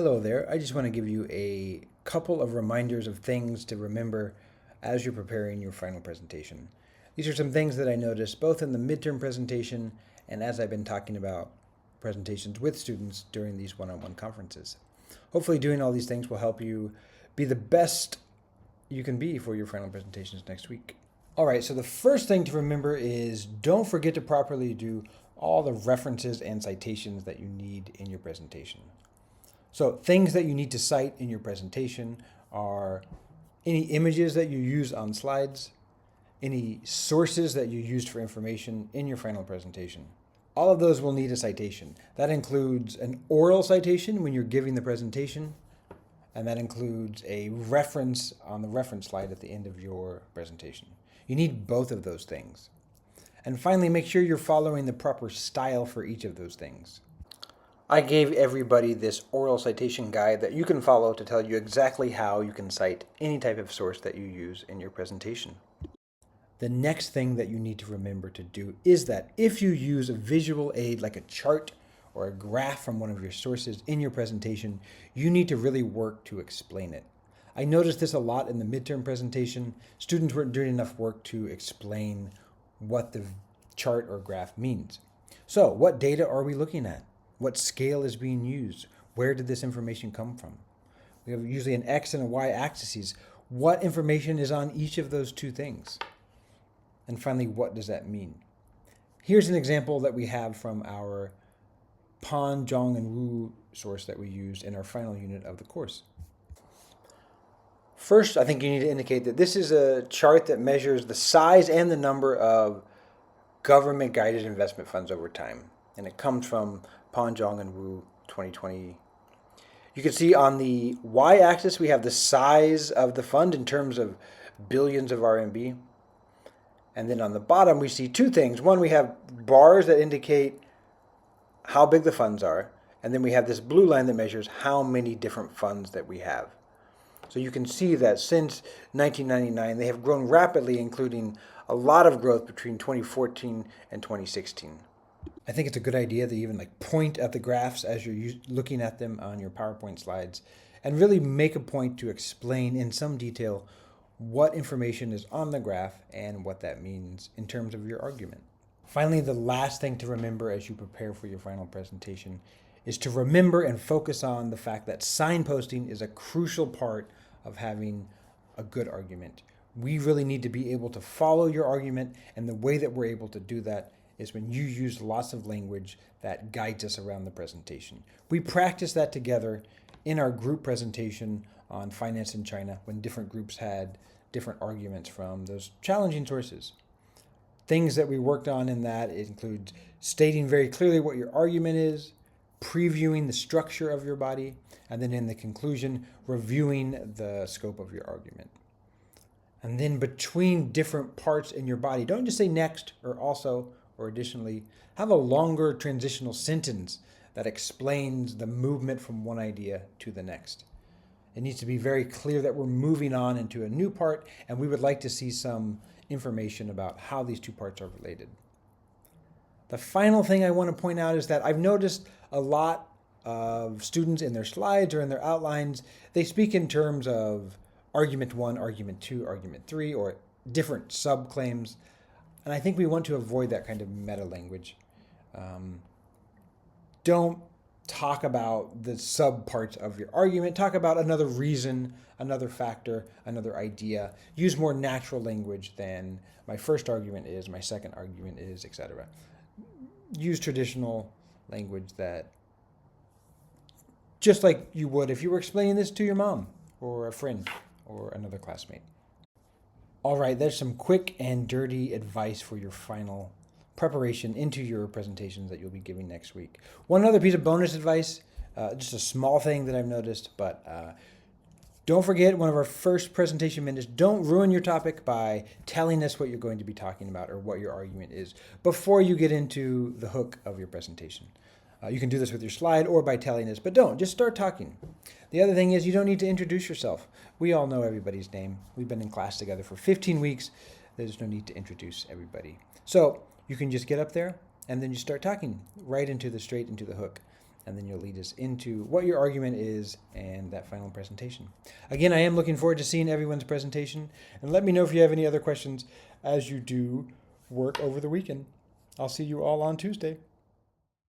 Hello there. I just want to give you a couple of reminders of things to remember as you're preparing your final presentation. These are some things that I noticed both in the midterm presentation and as I've been talking about presentations with students during these one-on-one conferences. Hopefully doing all these things will help you be the best you can be for your final presentations next week. All right, so the first thing to remember is don't forget to properly do all the references and citations that you need in your presentation. So things that you need to cite in your presentation are any images that you use on slides, any sources that you used for information in your final presentation. All of those will need a citation. That includes an oral citation when you're giving the presentation, and that includes a reference on the reference slide at the end of your presentation. You need both of those things. And finally, make sure you're following the proper style for each of those things. I gave everybody this oral citation guide that you can follow to tell you exactly how you can cite any type of source that you use in your presentation. The next thing that you need to remember to do is that if you use a visual aid like a chart or a graph from one of your sources in your presentation, you need to really work to explain it. I noticed this a lot in the midterm presentation. Students weren't doing enough work to explain what the chart or graph means. So, what data are we looking at? What scale is being used? Where did this information come from? We have usually an X and a Y axes. What information is on each of those two things? And finally, what does that mean? Here's an example that we have from our Pan, Zhang, and Wu source that we used in our final unit of the course. First, I think you need to indicate that this is a chart that measures the size and the number of government-guided investment funds over time. And it comes from Pan, Zhang, and Wu 2020. You can see on the y-axis we have the size of the fund in terms of billions of RMB. And then on the bottom we see two things. One, we have bars that indicate how big the funds are. And then we have this blue line that measures how many different funds that we have. So you can see that since 1999 they have grown rapidly, including a lot of growth between 2014 and 2016. I think it's a good idea to even point at the graphs as you're looking at them on your PowerPoint slides and really make a point to explain in some detail what information is on the graph and what that means in terms of your argument. Finally, the last thing to remember as you prepare for your final presentation is to remember and focus on the fact that signposting is a crucial part of having a good argument. We really need to be able to follow your argument, and the way that we're able to do that is when you use lots of language that guides us around the presentation. We practiced that together in our group presentation on finance in China when different groups had different arguments from those challenging sources. Things that we worked on in that include stating very clearly what your argument is, previewing the structure of your body, and then in the conclusion, reviewing the scope of your argument. And then between different parts in your body, don't just say next or also or additionally, have a longer transitional sentence that explains the movement from one idea to the next. It needs to be very clear that we're moving on into a new part, and we would like to see some information about how these two parts are related. The final thing I want to point out is that I've noticed a lot of students in their slides or in their outlines, they speak in terms of argument 1, argument 2, argument 3, or different subclaims. And I think we want to avoid that kind of meta language. Don't talk about the subparts of your argument. Talk about another reason, another factor, another idea. Use more natural language than my first argument is, my second argument is, etc. Use traditional language that just like you would if you were explaining this to your mom or a friend or another classmate. All right, there's some quick and dirty advice for your final preparation into your presentations that you'll be giving next week. One other piece of bonus advice, just a small thing that I've noticed, but don't forget one of our first presentation minutes, don't ruin your topic by telling us what you're going to be talking about or what your argument is before you get into the hook of your presentation. You can do this with your slide or by telling us, but don't. Just start talking. The other thing is you don't need to introduce yourself. We all know everybody's name. We've been in class together for 15 weeks. There's no need to introduce everybody. So you can just get up there and then you start talking straight into the hook. and then you'll lead us into what your argument is and that final presentation. Again, I am looking forward to seeing everyone's presentation, and let me know if you have any other questions as you do work over the weekend. I'll see you all on Tuesday.